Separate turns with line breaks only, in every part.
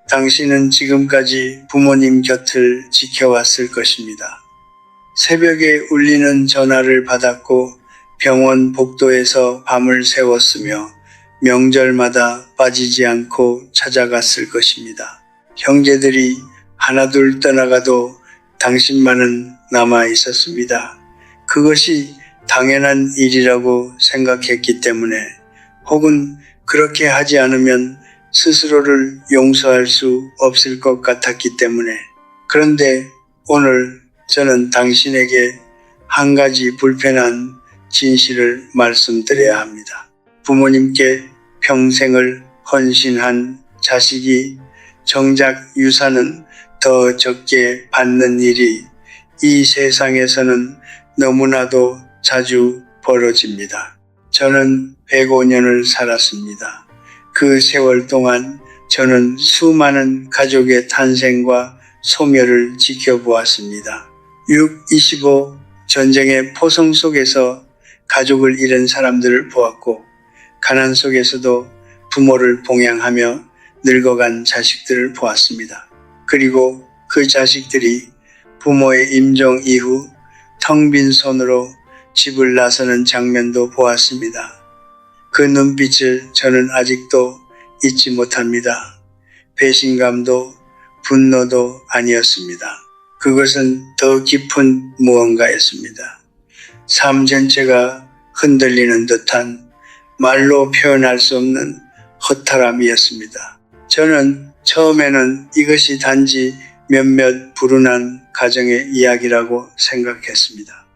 당신은 지금까지 부모님 곁을 지켜왔을 것입니다. 새벽에 울리는 전화를 받았고 병원 복도에서 밤을 새웠으며 명절마다 빠지지 않고 찾아갔을 것입니다. 형제들이 하나둘 떠나가도 당신만은 남아 있었습니다. 그것이 당연한 일이라고 생각했기 때문에, 혹은 그렇게 하지 않으면 스스로를 용서할 수 없을 것 같았기 때문에. 그런데 오늘 저는 당신에게 한 가지 불편한 진실을 말씀드려야 합니다. 부모님께 평생을 헌신한 자식이 정작 유산은 더 적게 받는 일이 이 세상에서는 너무나도 자주 벌어집니다. 저는 105년을 살았습니다. 그 세월 동안 저는 수많은 가족의 탄생과 소멸을 지켜보았습니다. 6.25 전쟁의 포성 속에서 가족을 잃은 사람들을 보았고, 가난 속에서도 부모를 봉양하며 늙어간 자식들을 보았습니다. 그리고 그 자식들이 부모의 임종 이후 텅 빈 손으로 집을 나서는 장면도 보았습니다. 그 눈빛을 저는 아직도 잊지 못합니다. 배신감도 분노도 아니었습니다. 그것은 더 깊은 무언가였습니다. 삶 전체가 흔들리는 듯한 말로 표현할 수 없는 허탈함이었습니다. 저는 처음에는 이것이 단지 몇몇 불운한 가정의 이야기라고 생각했습니다.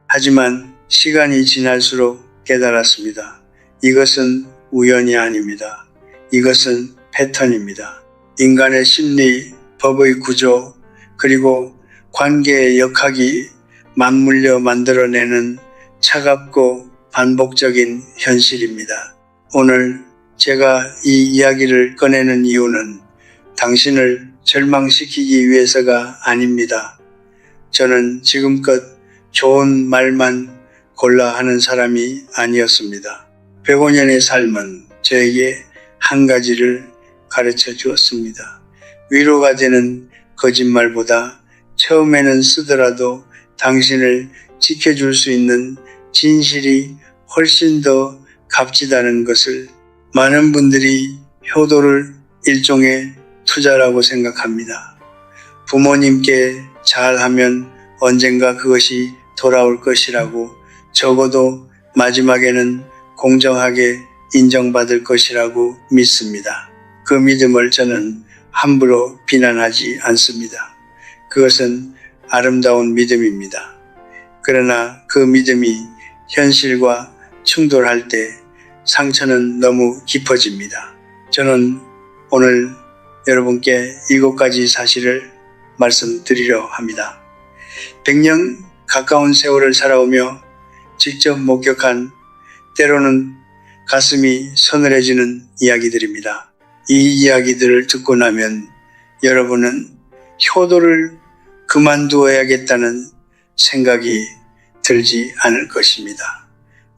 하지만 시간이 지날수록 깨달았습니다. 이것은 우연이 아닙니다. 이것은 패턴입니다. 인간의 심리, 법의 구조, 그리고 관계의 역학이 맞물려 만들어내는 차갑고 반복적인 현실입니다. 오늘 제가 이 이야기를 꺼내는 이유는 당신을 절망시키기 위해서가 아닙니다. 저는 지금껏 좋은 말만 골라 하는 사람이 아니었습니다. 105년의 삶은 저에게 한 가지를 가르쳐 주었습니다. 위로가 되는 거짓말보다 처음에는 쓰더라도 당신을 지켜줄 수 있는 진실이 훨씬 더 값지다는 것을. 많은 분들이 효도를 일종의 투자라고 생각합니다. 부모님께 잘하면 언젠가 그것이 돌아올 것이라고, 적어도 마지막에는 공정하게 인정받을 것이라고 믿습니다. 그 믿음을 저는 함부로 비난하지 않습니다. 그것은 아름다운 믿음입니다. 그러나 그 믿음이 현실과 충돌할 때 상처는 너무 깊어집니다. 저는 오늘 여러분께 7가지 사실을 말씀드리려 합니다. 100년 가까운 세월을 살아오며 직접 목격한, 때로는 가슴이 서늘해지는 이야기들입니다. 이 이야기들을 듣고 나면 여러분은 효도를 그만두어야겠다는 생각이 들지 않을 것입니다.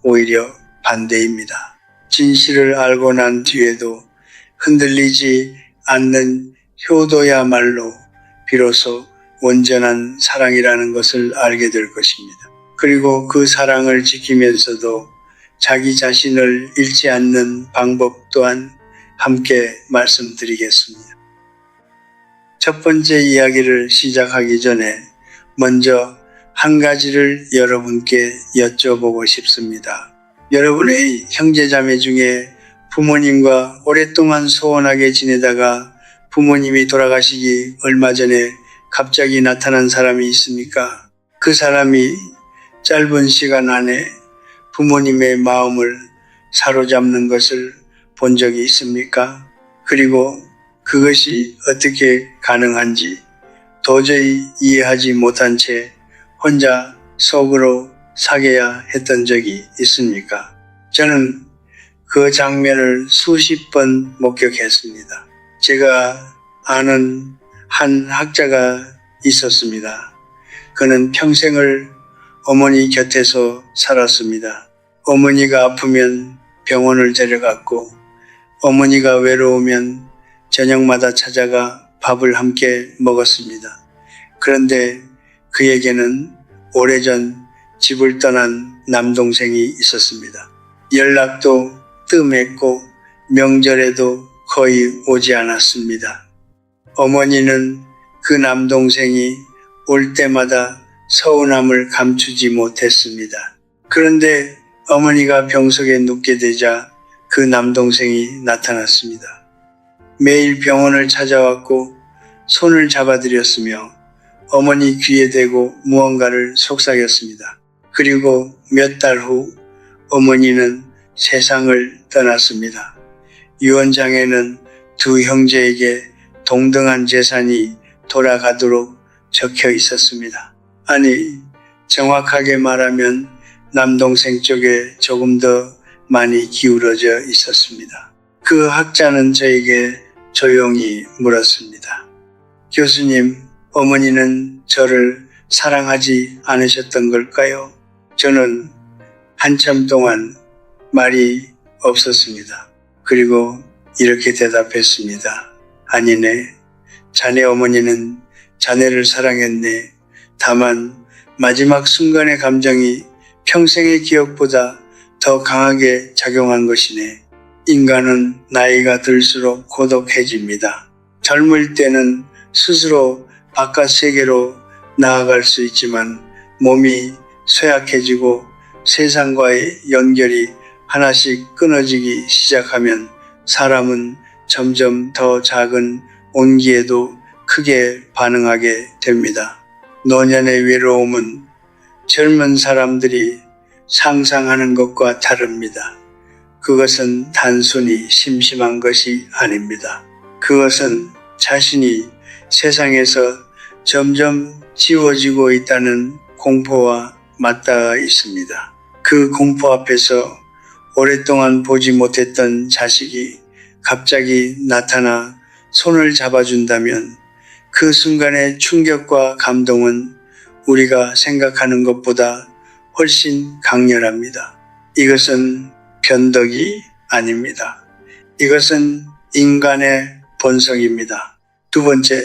오히려 반대입니다. 진실을 알고 난 뒤에도 흔들리지 않는 효도야말로 비로소 온전한 사랑이라는 것을 알게 될 것입니다. 그리고 그 사랑을 지키면서도 자기 자신을 잃지 않는 방법 또한 함께 말씀드리겠습니다. 첫 번째 이야기를 시작하기 전에 먼저 한 가지를 여러분께 여쭤보고 싶습니다. 여러분의 형제자매 중에 부모님과 오랫동안 소원하게 지내다가 부모님이 돌아가시기 얼마 전에 갑자기 나타난 사람이 있습니까? 그 사람이 짧은 시간 안에 부모님의 마음을 사로잡는 것을 본 적이 있습니까? 그리고 그것이 어떻게 가능한지 도저히 이해하지 못한 채 혼자 속으로 사귀어야 했던 적이 있습니까? 저는 그 장면을 수십 번 목격했습니다. 제가 아는 한 학자가 있었습니다. 그는 평생을 어머니 곁에서 살았습니다. 어머니가 아프면 병원을 데려갔고, 어머니가 외로우면 저녁마다 찾아가 밥을 함께 먹었습니다. 그런데 그에게는 오래전 집을 떠난 남동생이 있었습니다. 연락도 뜸했고 명절에도 거의 오지 않았습니다. 어머니는 그 남동생이 올 때마다 서운함을 감추지 못했습니다. 그런데 어머니가 병석에 눕게 되자 그 남동생이 나타났습니다. 매일 병원을 찾아왔고 손을 잡아드렸으며 어머니 귀에 대고 무언가를 속삭였습니다. 그리고 몇 달 후 어머니는 세상을 떠났습니다. 유언장에는 두 형제에게 동등한 재산이 돌아가도록 적혀 있었습니다. 아니, 정확하게 말하면 남동생 쪽에 조금 더 많이 기울어져 있었습니다. 그 학자는 저에게 조용히 물었습니다. 교수님, 어머니는 저를 사랑하지 않으셨던 걸까요? 저는 한참 동안 말이 없었습니다. 그리고 이렇게 대답했습니다. 아니네. 자네 어머니는 자네를 사랑했네. 다만 마지막 순간의 감정이 평생의 기억보다 더 강하게 작용한 것이네. 인간은 나이가 들수록 고독해집니다. 젊을 때는 스스로 바깥 세계로 나아갈 수 있지만 몸이 쇠약해지고 세상과의 연결이 하나씩 끊어지기 시작하면 사람은 점점 더 작은 온기에도 크게 반응하게 됩니다. 노년의 외로움은 젊은 사람들이 상상하는 것과 다릅니다. 그것은 단순히 심심한 것이 아닙니다. 그것은 자신이 세상에서 점점 지워지고 있다는 공포와 맞닿아 있습니다. 그 공포 앞에서 오랫동안 보지 못했던 자식이 갑자기 나타나 손을 잡아준다면 그 순간의 충격과 감동은 우리가 생각하는 것보다 훨씬 강렬합니다. 이것은 변덕이 아닙니다. 이것은 인간의 본성입니다. 두 번째,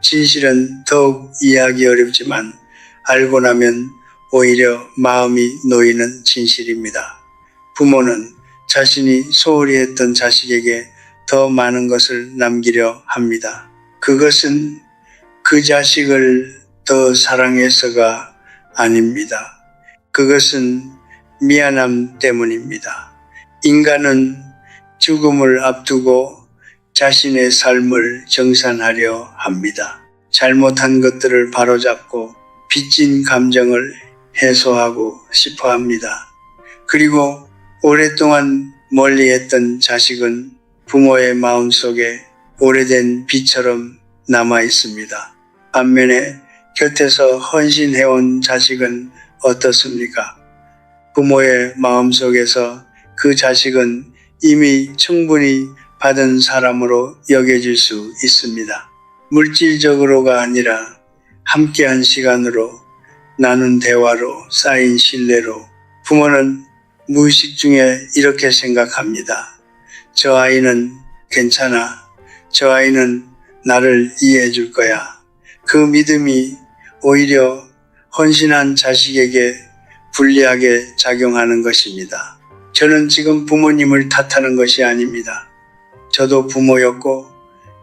진실은 더욱 이해하기 어렵지만 알고 나면 오히려 마음이 놓이는 진실입니다. 부모는 자신이 소홀히 했던 자식에게 더 많은 것을 남기려 합니다. 그것은 그 자식을 더 사랑해서가 아닙니다. 그것은 미안함 때문입니다. 인간은 죽음을 앞두고 자신의 삶을 정산하려 합니다. 잘못한 것들을 바로잡고 빚진 감정을 해소하고 싶어 합니다. 그리고 오랫동안 멀리했던 자식은 부모의 마음속에 오래된 빚처럼 남아 있습니다. 반면에 곁에서 헌신해온 자식은 어떻습니까? 부모의 마음속에서 그 자식은 이미 충분히 받은 사람으로 여겨질 수 있습니다. 물질적으로가 아니라 함께한 시간으로, 나눈 대화로, 쌓인 신뢰로 부모는 무의식 중에 이렇게 생각합니다. 저 아이는 괜찮아. 저 아이는 나를 이해해 줄 거야. 그 믿음이 오히려 헌신한 자식에게 불리하게 작용하는 것입니다. 저는 지금 부모님을 탓하는 것이 아닙니다. 저도 부모였고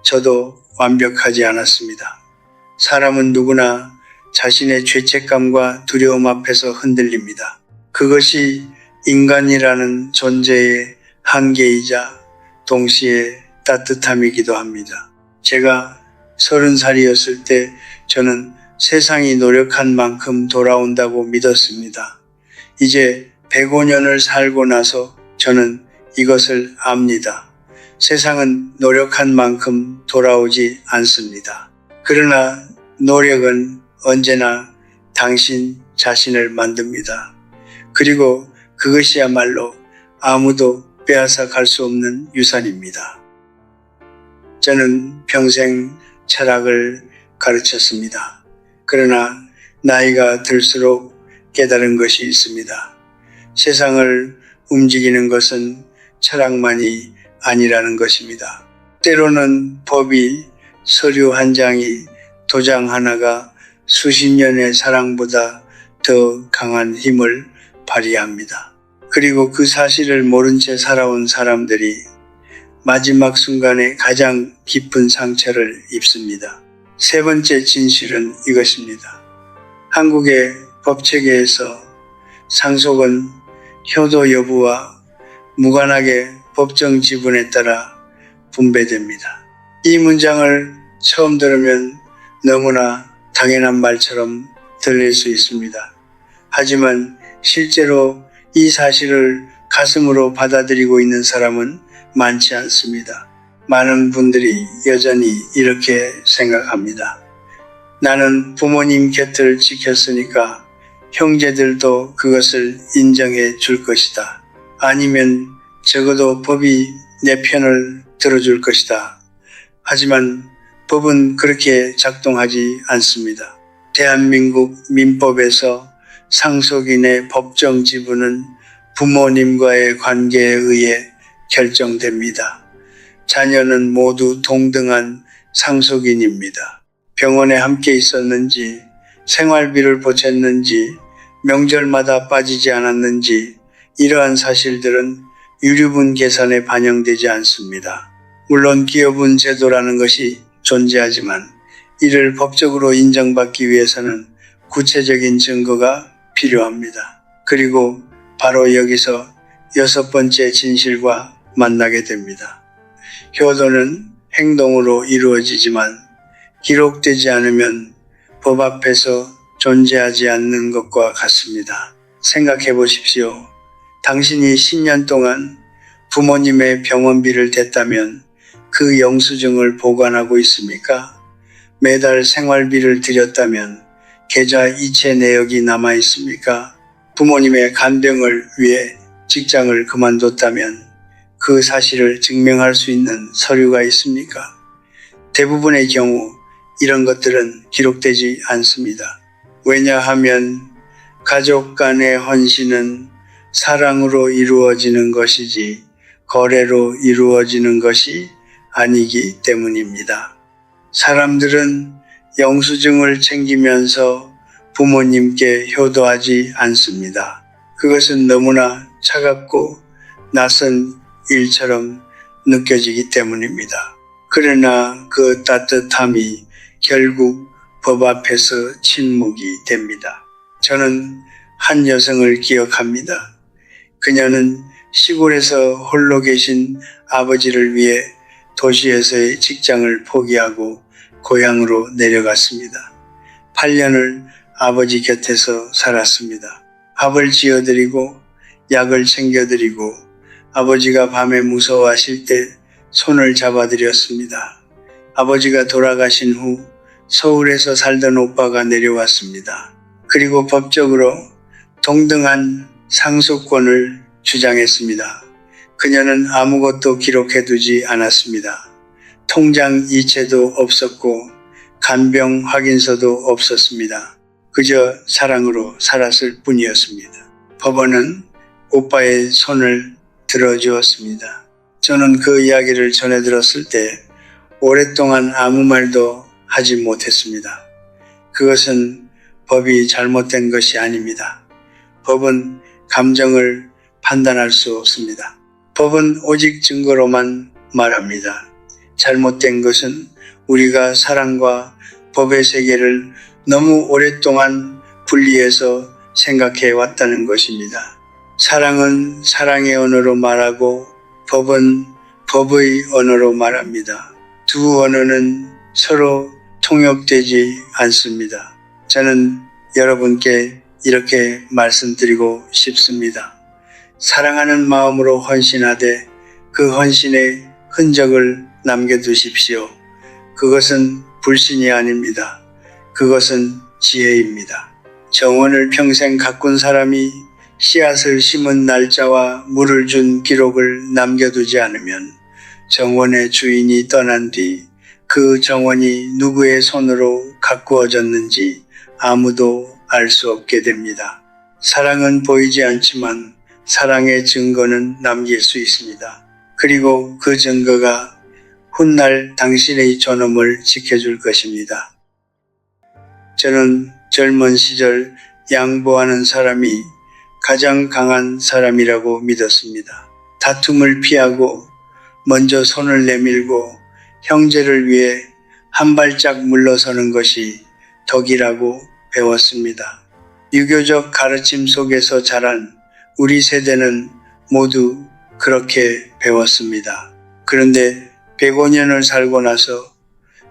저도 완벽하지 않았습니다. 사람은 누구나 자신의 죄책감과 두려움 앞에서 흔들립니다. 그것이 인간이라는 존재의 한계이자 동시에 따뜻함이기도 합니다. 제가 30살이었을 때 저는 세상이 노력한 만큼 돌아온다고 믿었습니다. 이제 105년을 살고 나서 저는 이것을 압니다. 세상은 노력한 만큼 돌아오지 않습니다. 그러나 노력은 언제나 당신 자신을 만듭니다. 그리고 그것이야말로 아무도 빼앗아 갈 수 없는 유산입니다. 저는 평생 철학을 가르쳤습니다. 그러나 나이가 들수록 깨달은 것이 있습니다. 세상을 움직이는 것은 철학만이 아니라는 것입니다. 때로는 법이 서류 한 장이 도장 하나가 수십 년의 사랑보다 더 강한 힘을 발휘합니다. 그리고 그 사실을 모른 채 살아온 사람들이 마지막 순간에 가장 깊은 상처를 입습니다. 세 번째 진실은 이것입니다. 한국의 법체계에서 상속은 효도 여부와 무관하게 법정 지분에 따라 분배됩니다. 이 문장을 처음 들으면 너무나 당연한 말처럼 들릴 수 있습니다. 하지만 실제로 이 사실을 가슴으로 받아들이고 있는 사람은 많지 않습니다. 많은 분들이 여전히 이렇게 생각합니다. 나는 부모님 곁을 지켰으니까 형제들도 그것을 인정해 줄 것이다. 아니면 적어도 법이 내 편을 들어줄 것이다. 하지만 법은 그렇게 작동하지 않습니다. 대한민국 민법에서 상속인의 법정 지분은 부모님과의 관계에 의해 결정됩니다. 자녀는 모두 동등한 상속인입니다. 병원에 함께 있었는지, 생활비를 보탰는지, 명절마다 빠지지 않았는지 이러한 사실들은 유류분 계산에 반영되지 않습니다. 물론 기여분 제도라는 것이 존재하지만 이를 법적으로 인정받기 위해서는 구체적인 증거가 필요합니다. 그리고 바로 여기서 여섯 번째 진실과 만나게 됩니다. 효도는 행동으로 이루어지지만 기록되지 않으면 법 앞에서 존재하지 않는 것과 같습니다. 생각해 보십시오. 당신이 10년 동안 부모님의 병원비를 댔다면 그 영수증을 보관하고 있습니까? 매달 생활비를 드렸다면 계좌 이체 내역이 남아 있습니까? 부모님의 간병을 위해 직장을 그만뒀다면 그 사실을 증명할 수 있는 서류가 있습니까? 대부분의 경우 이런 것들은 기록되지 않습니다. 왜냐하면 가족 간의 헌신은 사랑으로 이루어지는 것이지 거래로 이루어지는 것이 아니기 때문입니다. 사람들은 영수증을 챙기면서 부모님께 효도하지 않습니다. 그것은 너무나 차갑고 낯선 일처럼 느껴지기 때문입니다. 그러나 그 따뜻함이 결국 법 앞에서 침묵이 됩니다. 저는 한 여성을 기억합니다. 그녀는 시골에서 홀로 계신 아버지를 위해 도시에서의 직장을 포기하고 고향으로 내려갔습니다. 8년을 아버지 곁에서 살았습니다. 밥을 지어드리고 약을 챙겨드리고 아버지가 밤에 무서워하실 때 손을 잡아드렸습니다. 아버지가 돌아가신 후 서울에서 살던 오빠가 내려왔습니다. 그리고 법적으로 동등한 상속권을 주장했습니다. 그녀는 아무것도 기록해두지 않았습니다. 통장 이체도 없었고 간병 확인서도 없었습니다. 그저 사랑으로 살았을 뿐이었습니다. 법원은 오빠의 손을 들어주었습니다. 저는 그 이야기를 전해 들었을 때 오랫동안 아무 말도 하지 못했습니다. 그것은 법이 잘못된 것이 아닙니다. 법은 감정을 판단할 수 없습니다. 법은 오직 증거로만 말합니다. 잘못된 것은 우리가 사랑과 법의 세계를 너무 오랫동안 분리해서 생각해 왔다는 것입니다. 사랑은 사랑의 언어로 말하고 법은 법의 언어로 말합니다. 두 언어는 서로 통역되지 않습니다. 저는 여러분께 이렇게 말씀드리고 싶습니다. 사랑하는 마음으로 헌신하되 그 헌신의 흔적을 남겨두십시오. 그것은 불신이 아닙니다. 그것은 지혜입니다. 정원을 평생 가꾼 사람이 씨앗을 심은 날짜와 물을 준 기록을 남겨두지 않으면 정원의 주인이 떠난 뒤 그 정원이 누구의 손으로 가꾸어졌는지 아무도 알 수 없게 됩니다. 사랑은 보이지 않지만 사랑의 증거는 남길 수 있습니다. 그리고 그 증거가 훗날 당신의 존엄을 지켜줄 것입니다. 저는 젊은 시절 양보하는 사람이 가장 강한 사람이라고 믿었습니다. 다툼을 피하고 먼저 손을 내밀고 형제를 위해 한 발짝 물러서는 것이 덕이라고 배웠습니다. 유교적 가르침 속에서 자란 우리 세대는 모두 그렇게 배웠습니다. 그런데 105년을 살고 나서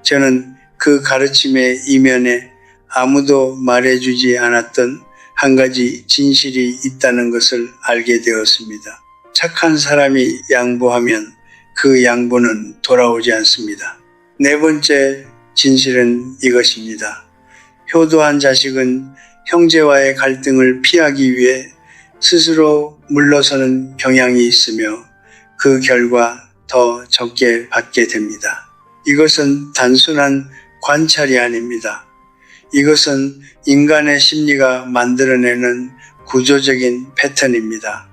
저는 그 가르침의 이면에 아무도 말해주지 않았던 한 가지 진실이 있다는 것을 알게 되었습니다. 착한 사람이 양보하면 그 양보는 돌아오지 않습니다. 네 번째 진실은 이것입니다. 효도한 자식은 형제와의 갈등을 피하기 위해 스스로 물러서는 경향이 있으며 그 결과 더 적게 받게 됩니다. 이것은 단순한 관찰이 아닙니다. 이것은 인간의 심리가 만들어내는 구조적인 패턴입니다.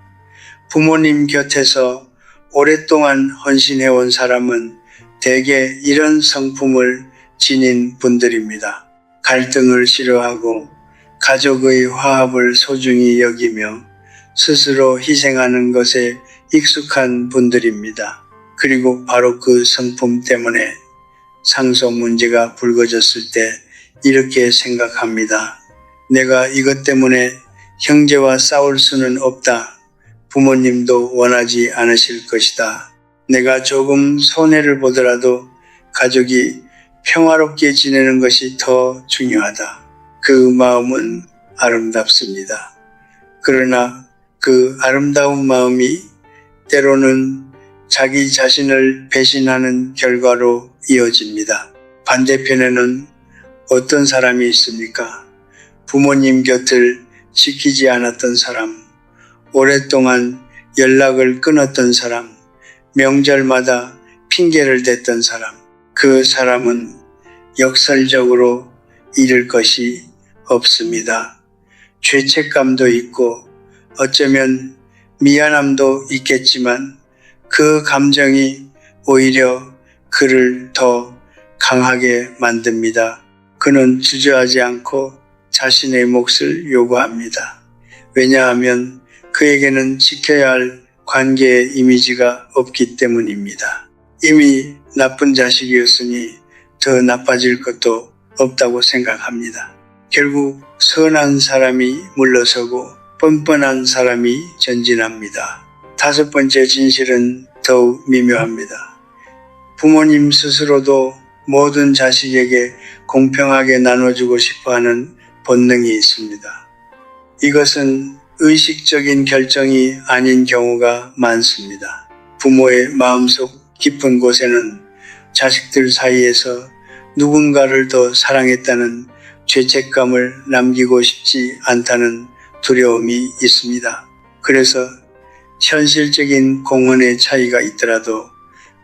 부모님 곁에서 오랫동안 헌신해온 사람은 대개 이런 성품을 지닌 분들입니다. 갈등을 싫어하고 가족의 화합을 소중히 여기며 스스로 희생하는 것에 익숙한 분들입니다. 그리고 바로 그 성품 때문에 상속 문제가 불거졌을 때 이렇게 생각합니다. 내가 이것 때문에 형제와 싸울 수는 없다. 부모님도 원하지 않으실 것이다. 내가 조금 손해를 보더라도 가족이 평화롭게 지내는 것이 더 중요하다. 그 마음은 아름답습니다. 그러나 그 아름다운 마음이 때로는 자기 자신을 배신하는 결과로 이어집니다. 반대편에는 어떤 사람이 있습니까? 부모님 곁을 지키지 않았던 사람, 오랫동안 연락을 끊었던 사람, 명절마다 핑계를 댔던 사람, 그 사람은 역설적으로 잃을 것이 없습니다. 죄책감도 있고 어쩌면 미안함도 있겠지만 그 감정이 오히려 그를 더 강하게 만듭니다. 그는 주저하지 않고 자신의 몫을 요구합니다. 왜냐하면 그에게는 지켜야 할 관계의 이미지가 없기 때문입니다. 이미 나쁜 자식이었으니 더 나빠질 것도 없다고 생각합니다. 결국 선한 사람이 물러서고 뻔뻔한 사람이 전진합니다. 다섯 번째 진실은 더욱 미묘합니다. 부모님 스스로도 모든 자식에게 공평하게 나눠주고 싶어하는 본능이 있습니다. 이것은 의식적인 결정이 아닌 경우가 많습니다. 부모의 마음속 깊은 곳에는 자식들 사이에서 누군가를 더 사랑했다는 죄책감을 남기고 싶지 않다는 두려움이 있습니다. 그래서 현실적인 공헌의 차이가 있더라도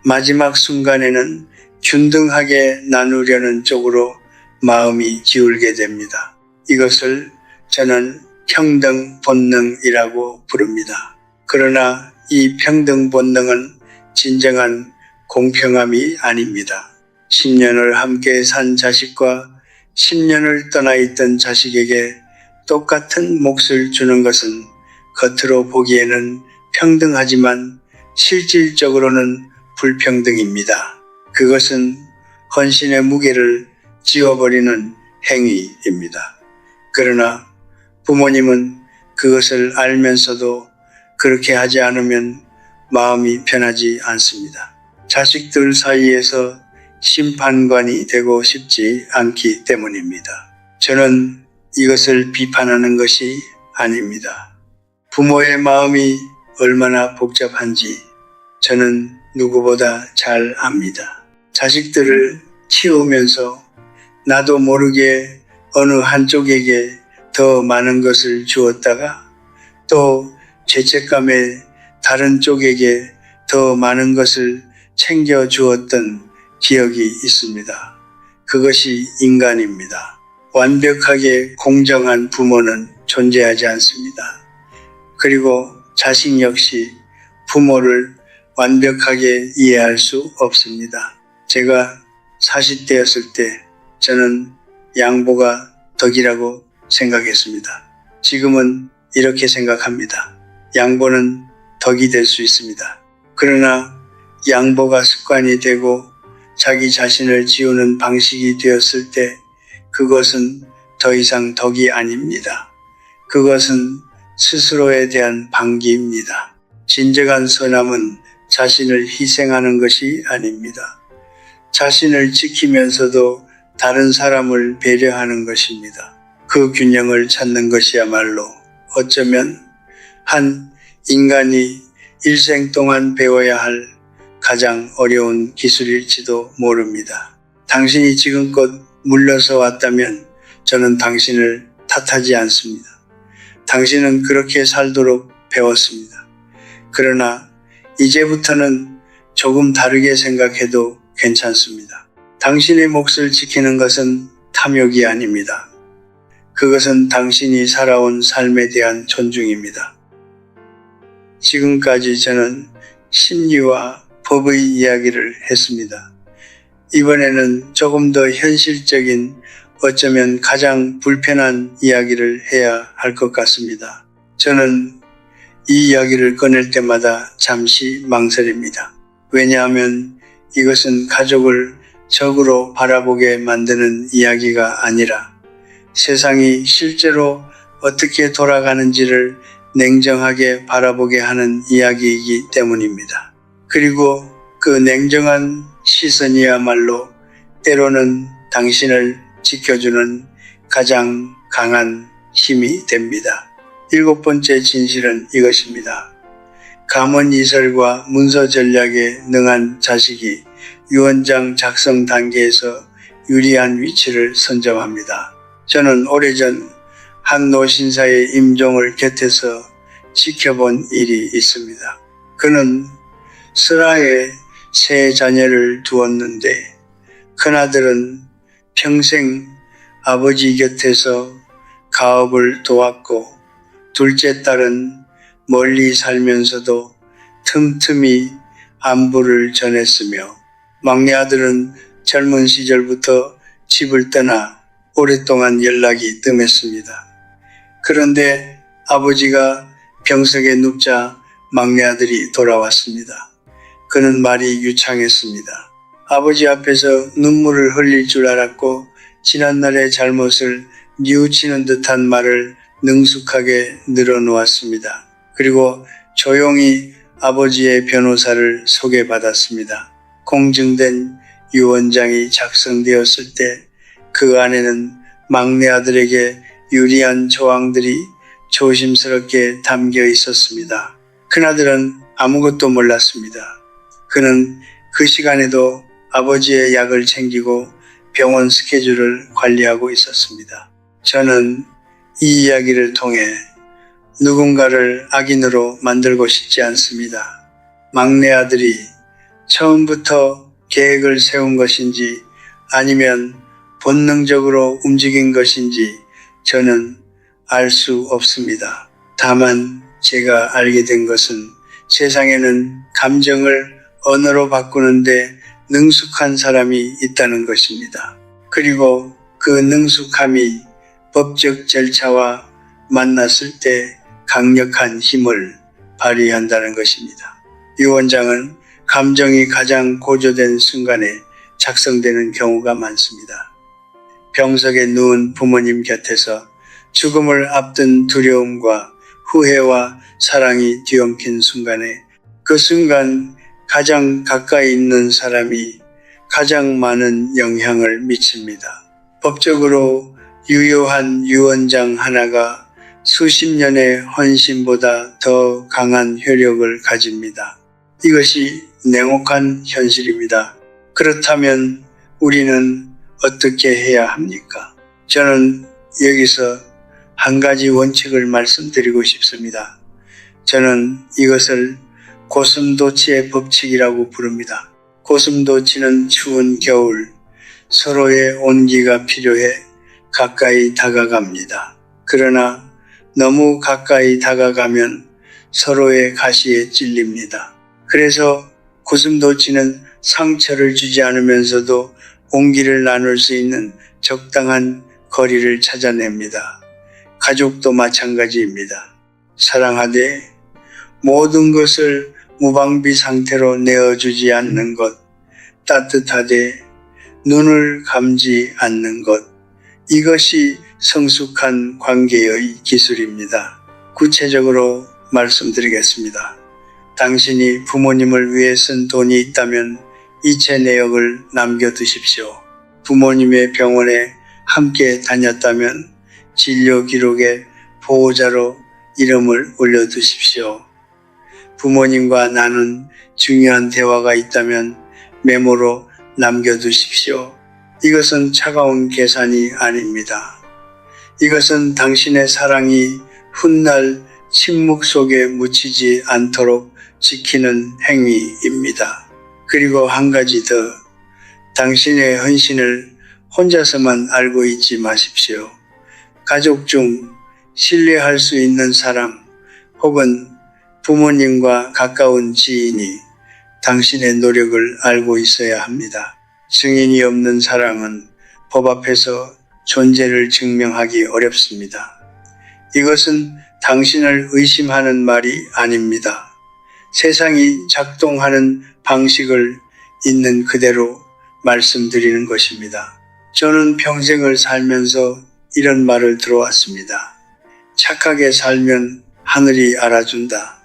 마지막 순간에는 균등하게 나누려는 쪽으로 마음이 기울게 됩니다. 이것을 저는 평등 본능이라고 부릅니다. 그러나 이 평등 본능은 진정한 공평함이 아닙니다. 10년을 함께 산 자식과 10년을 떠나 있던 자식에게 똑같은 몫을 주는 것은 겉으로 보기에는 평등하지만 실질적으로는 불평등입니다. 그것은 헌신의 무게를 지워버리는 행위입니다. 그러나 부모님은 그것을 알면서도 그렇게 하지 않으면 마음이 편하지 않습니다. 자식들 사이에서 심판관이 되고 싶지 않기 때문입니다. 저는 이것을 비판하는 것이 아닙니다. 부모의 마음이 얼마나 복잡한지 저는 누구보다 잘 압니다. 자식들을 키우면서 나도 모르게 어느 한쪽에게 더 많은 것을 주었다가 또 죄책감에 다른 쪽에게 더 많은 것을 챙겨 주었던 기억이 있습니다. 그것이 인간입니다. 완벽하게 공정한 부모는 존재하지 않습니다. 그리고 자식 역시 부모를 완벽하게 이해할 수 없습니다. 제가 40대였을 때 저는 양보가 덕이라고 생각했습니다. 지금은 이렇게 생각합니다. 양보는 덕이 될 수 있습니다. 그러나 양보가 습관이 되고 자기 자신을 지우는 방식이 되었을 때 그것은 더 이상 덕이 아닙니다. 그것은 스스로에 대한 방기입니다. 진정한 선함은 자신을 희생하는 것이 아닙니다. 자신을 지키면서도 다른 사람을 배려하는 것입니다. 그 균형을 찾는 것이야말로 어쩌면 한 인간이 일생 동안 배워야 할 가장 어려운 기술일지도 모릅니다. 당신이 지금껏 물러서 왔다면 저는 당신을 탓하지 않습니다. 당신은 그렇게 살도록 배웠습니다. 그러나 이제부터는 조금 다르게 생각해도 괜찮습니다. 당신의 몫을 지키는 것은 탐욕이 아닙니다. 그것은 당신이 살아온 삶에 대한 존중입니다. 지금까지 저는 심리와 법의 이야기를 했습니다. 이번에는 조금 더 현실적인 어쩌면 가장 불편한 이야기를 해야 할 것 같습니다. 저는 이 이야기를 꺼낼 때마다 잠시 망설입니다. 왜냐하면 이것은 가족을 적으로 바라보게 만드는 이야기가 아니라 세상이 실제로 어떻게 돌아가는지를 냉정하게 바라보게 하는 이야기이기 때문입니다. 그리고 그 냉정한 시선이야말로 때로는 당신을 지켜주는 가장 강한 힘이 됩니다. 7번째 진실은 이것입니다. 감언 이설과 문서 전략에 능한 자식이 유언장 작성 단계에서 유리한 위치를 선점합니다. 저는 오래전 한 노신사의 임종을 곁에서 지켜본 일이 있습니다. 그는 슬하에 세 자녀를 두었는데 큰아들은 평생 아버지 곁에서 가업을 도왔고 둘째 딸은 멀리 살면서도 틈틈이 안부를 전했으며 막내 아들은 젊은 시절부터 집을 떠나 오랫동안 연락이 뜸했습니다. 그런데 아버지가 병석에 눕자 막내 아들이 돌아왔습니다. 그는 말이 유창했습니다. 아버지 앞에서 눈물을 흘릴 줄 알았고 지난날의 잘못을 뉘우치는 듯한 말을 능숙하게 늘어놓았습니다. 그리고 조용히 아버지의 변호사를 소개받았습니다. 공증된 유언장이 작성되었을 때 그 안에는 막내 아들에게 유리한 조항들이 조심스럽게 담겨 있었습니다. 큰아들은 아무것도 몰랐습니다. 그는 그 시간에도 아버지의 약을 챙기고 병원 스케줄을 관리하고 있었습니다. 저는 이 이야기를 통해 누군가를 악인으로 만들고 싶지 않습니다. 막내 아들이 처음부터 계획을 세운 것인지 아니면 본능적으로 움직인 것인지 저는 알 수 없습니다. 다만 제가 알게 된 것은 세상에는 감정을 언어로 바꾸는데 능숙한 사람이 있다는 것입니다. 그리고 그 능숙함이 법적 절차와 만났을 때 강력한 힘을 발휘한다는 것입니다. 유언장은 감정이 가장 고조된 순간에 작성되는 경우가 많습니다. 병석에 누운 부모님 곁에서 죽음을 앞둔 두려움과 후회와 사랑이 뒤엉킨 순간에 그 순간 가장 가까이 있는 사람이 가장 많은 영향을 미칩니다. 법적으로 유효한 유언장 하나가 수십 년의 헌신보다 더 강한 효력을 가집니다. 이것이 냉혹한 현실입니다. 그렇다면 우리는 어떻게 해야 합니까? 저는 여기서 한 가지 원칙을 말씀드리고 싶습니다. 저는 이것을 고슴도치의 법칙이라고 부릅니다. 고슴도치는 추운 겨울 서로의 온기가 필요해 가까이 다가갑니다. 그러나 너무 가까이 다가가면 서로의 가시에 찔립니다. 그래서 고슴도치는 상처를 주지 않으면서도 온기를 나눌 수 있는 적당한 거리를 찾아냅니다. 가족도 마찬가지입니다. 사랑하되 모든 것을 무방비 상태로 내어주지 않는 것, 따뜻하되 눈을 감지 않는 것, 이것이 성숙한 관계의 기술입니다. 구체적으로 말씀드리겠습니다. 당신이 부모님을 위해 쓴 돈이 있다면 이체 내역을 남겨두십시오. 부모님의 병원에 함께 다녔다면 진료 기록에 보호자로 이름을 올려두십시오. 부모님과 나눈 중요한 대화가 있다면 메모로 남겨두십시오. 이것은 차가운 계산이 아닙니다. 이것은 당신의 사랑이 훗날 침묵 속에 묻히지 않도록 지키는 행위입니다. 그리고 한 가지 더, 당신의 헌신을 혼자서만 알고 있지 마십시오. 가족 중 신뢰할 수 있는 사람 혹은 부모님과 가까운 지인이 당신의 노력을 알고 있어야 합니다. 증인이 없는 사랑은 법 앞에서 존재를 증명하기 어렵습니다. 이것은 당신을 의심하는 말이 아닙니다. 세상이 작동하는 방식을 있는 그대로 말씀드리는 것입니다. 저는 평생을 살면서 이런 말을 들어왔습니다. 착하게 살면 하늘이 알아준다.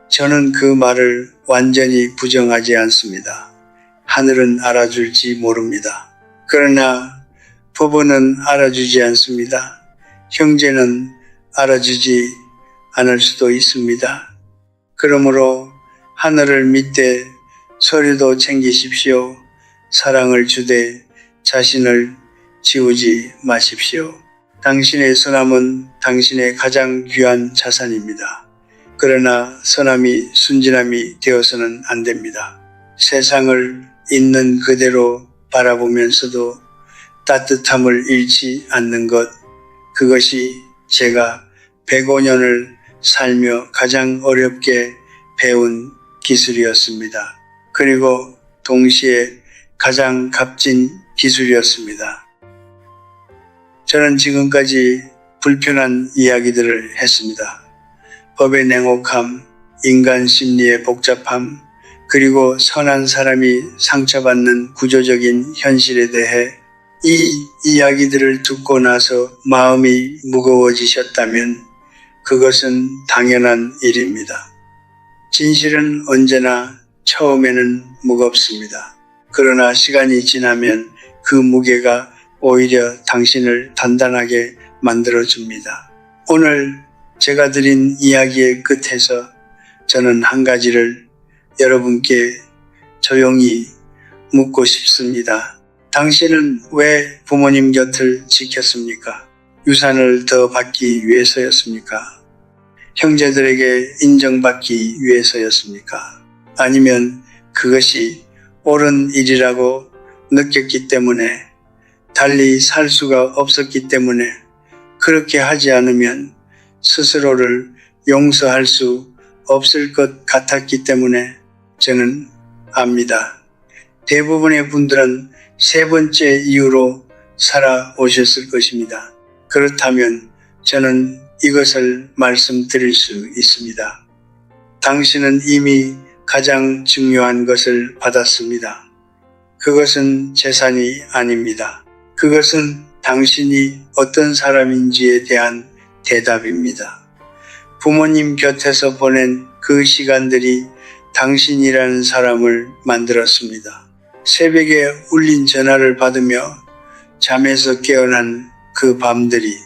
저는 그 말을 완전히 부정하지 않습니다. 하늘은 알아줄지 모릅니다. 그러나 법원은 알아주지 않습니다. 형제는 알아주지 않을 수도 있습니다. 그러므로 하늘을 믿되 서류도 챙기십시오. 사랑을 주되 자신을 지우지 마십시오. 당신의 선함은 당신의 가장 귀한 자산입니다. 그러나 선함이 순진함이 되어서는 안 됩니다. 세상을 있는 그대로 바라보면서도 따뜻함을 잃지 않는 것, 그것이 제가 105년을 살며 가장 어렵게 배운 기술이었습니다. 그리고 동시에 가장 값진 기술이었습니다. 저는 지금까지 불편한 이야기들을 했습니다. 법의 냉혹함, 인간 심리의 복잡함, 그리고 선한 사람이 상처받는 구조적인 현실에 대해 이 이야기들을 듣고 나서 마음이 무거워지셨다면 그것은 당연한 일입니다. 진실은 언제나 처음에는 무겁습니다. 그러나 시간이 지나면 그 무게가 오히려 당신을 단단하게 만들어줍니다. 오늘 제가 드린 이야기의 끝에서 저는 한 가지를 여러분께 조용히 묻고 싶습니다. 당신은 왜 부모님 곁을 지켰습니까? 유산을 더 받기 위해서였습니까? 형제들에게 인정받기 위해서였습니까? 아니면 그것이 옳은 일이라고 느꼈기 때문에, 달리 살 수가 없었기 때문에, 그렇게 하지 않으면 스스로를 용서할 수 없을 것 같았기 때문에 저는 압니다. 대부분의 분들은 세 번째 이유로 살아오셨을 것입니다. 그렇다면 저는 이것을 말씀드릴 수 있습니다. 당신은 이미 가장 중요한 것을 받았습니다. 그것은 재산이 아닙니다. 그것은 당신이 어떤 사람인지에 대한 대답입니다. 부모님 곁에서 보낸 그 시간들이 당신이라는 사람을 만들었습니다. 새벽에 울린 전화를 받으며 잠에서 깨어난 그 밤들이,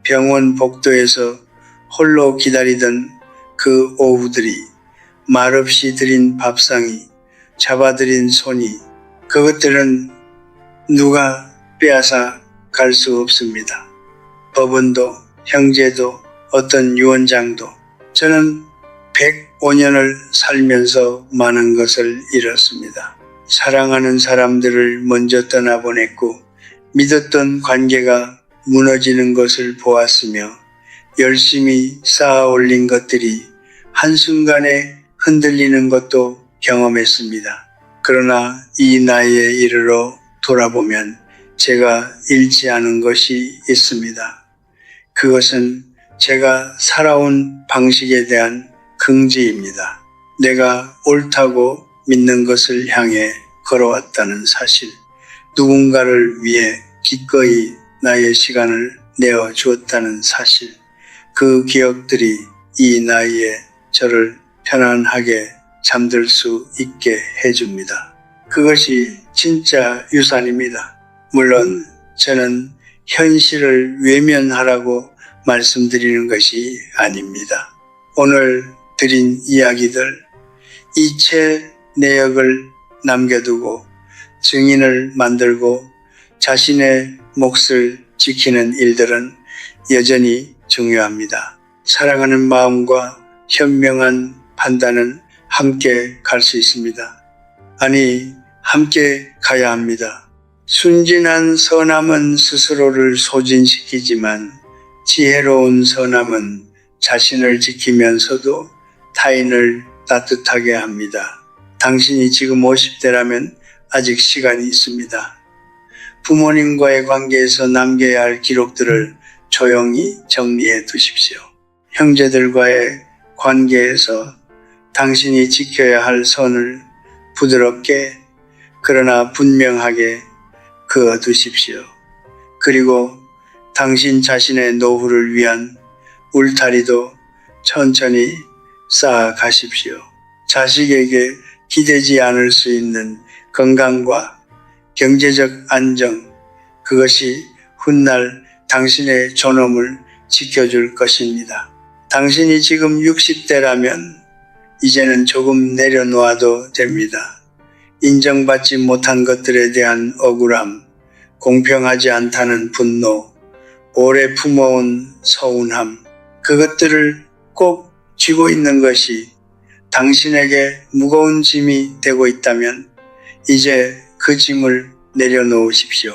병원 복도에서 홀로 기다리던 그 오후들이, 말없이 드린 밥상이, 잡아들인 손이, 그것들은 누가 빼앗아 갈 수 없습니다. 법원도, 형제도, 어떤 유언장도. 저는 105년을 살면서 많은 것을 잃었습니다. 사랑하는 사람들을 먼저 떠나보냈고 믿었던 관계가 무너지는 것을 보았으며 열심히 쌓아 올린 것들이 한순간에 흔들리는 것도 경험했습니다. 그러나 이 나이에 이르러 돌아보면 제가 잃지 않은 것이 있습니다. 그것은 제가 살아온 방식에 대한 긍지입니다. 내가 옳다고 믿는 것을 향해 걸어왔다는 사실, 누군가를 위해 기꺼이 나의 시간을 내어 주었다는 사실, 그 기억들이 이 나이에 저를 편안하게 잠들 수 있게 해줍니다. 그것이 진짜 유산입니다. 물론 저는 현실을 외면하라고 말씀드리는 것이 아닙니다. 오늘 드린 이야기들, 이체 내역을 남겨두고 증인을 만들고 자신의 몫을 지키는 일들은 여전히 중요합니다. 사랑하는 마음과 현명한 판단은 함께 갈 수 있습니다. 아니, 함께 가야 합니다. 순진한 선함은 스스로를 소진시키지만 지혜로운 선함은 자신을 지키면서도 타인을 따뜻하게 합니다. 당신이 지금 50대라면 아직 시간이 있습니다. 부모님과의 관계에서 남겨야 할 기록들을 조용히 정리해 두십시오. 형제들과의 관계에서 당신이 지켜야 할 선을 부드럽게 그러나 분명하게 그어 두십시오. 그리고 당신 자신의 노후를 위한 울타리도 천천히 쌓아 가십시오. 자식에게 기대지 않을 수 있는 건강과 경제적 안정, 그것이 훗날 당신의 존엄을 지켜줄 것입니다. 당신이 지금 60대라면 이제는 조금 내려놓아도 됩니다. 인정받지 못한 것들에 대한 억울함, 공평하지 않다는 분노, 오래 품어온 서운함, 그것들을 꼭 쥐고 있는 것이 당신에게 무거운 짐이 되고 있다면 이제 그 짐을 내려놓으십시오.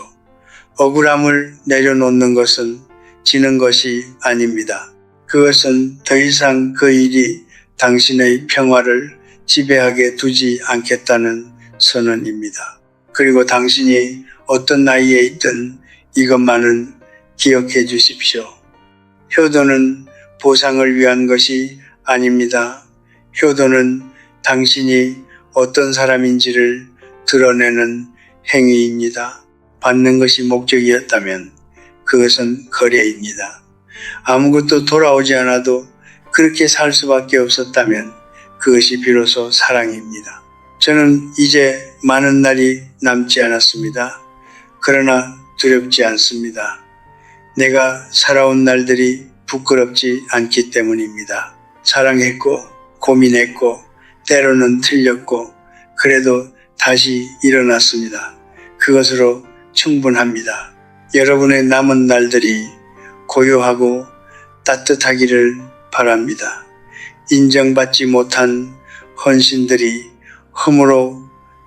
억울함을 내려놓는 것은 지는 것이 아닙니다. 그것은 더 이상 그 일이 당신의 평화를 지배하게 두지 않겠다는 선언입니다. 그리고 당신이 어떤 나이에 있든 이것만은 기억해 주십시오. 효도는 보상을 위한 것이 아닙니다. 효도는 당신이 어떤 사람인지를 드러내는 행위입니다. 받는 것이 목적이었다면 그것은 거래입니다. 아무것도 돌아오지 않아도 그렇게 살 수밖에 없었다면 그것이 비로소 사랑입니다. 저는 이제 많은 날이 남지 않았습니다. 그러나 두렵지 않습니다. 내가 살아온 날들이 부끄럽지 않기 때문입니다. 사랑했고 고민했고 때로는 틀렸고 그래도 다시 일어났습니다. 그것으로 충분합니다. 여러분의 남은 날들이 고요하고 따뜻하기를 바랍니다. 인정받지 못한 헌신들이 흠으로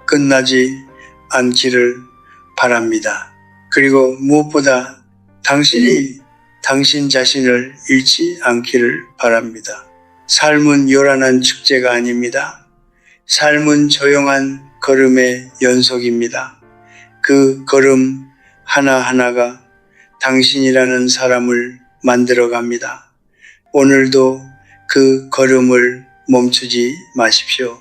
끝나지 않기를 바랍니다. 그리고 무엇보다 당신이 당신 자신을 잃지 않기를 바랍니다. 삶은 요란한 축제가 아닙니다. 삶은 조용한 걸음의 연속입니다. 그 걸음 하나하나가 당신이라는 사람을 만들어 갑니다. 오늘도 그 걸음을 멈추지 마십시오.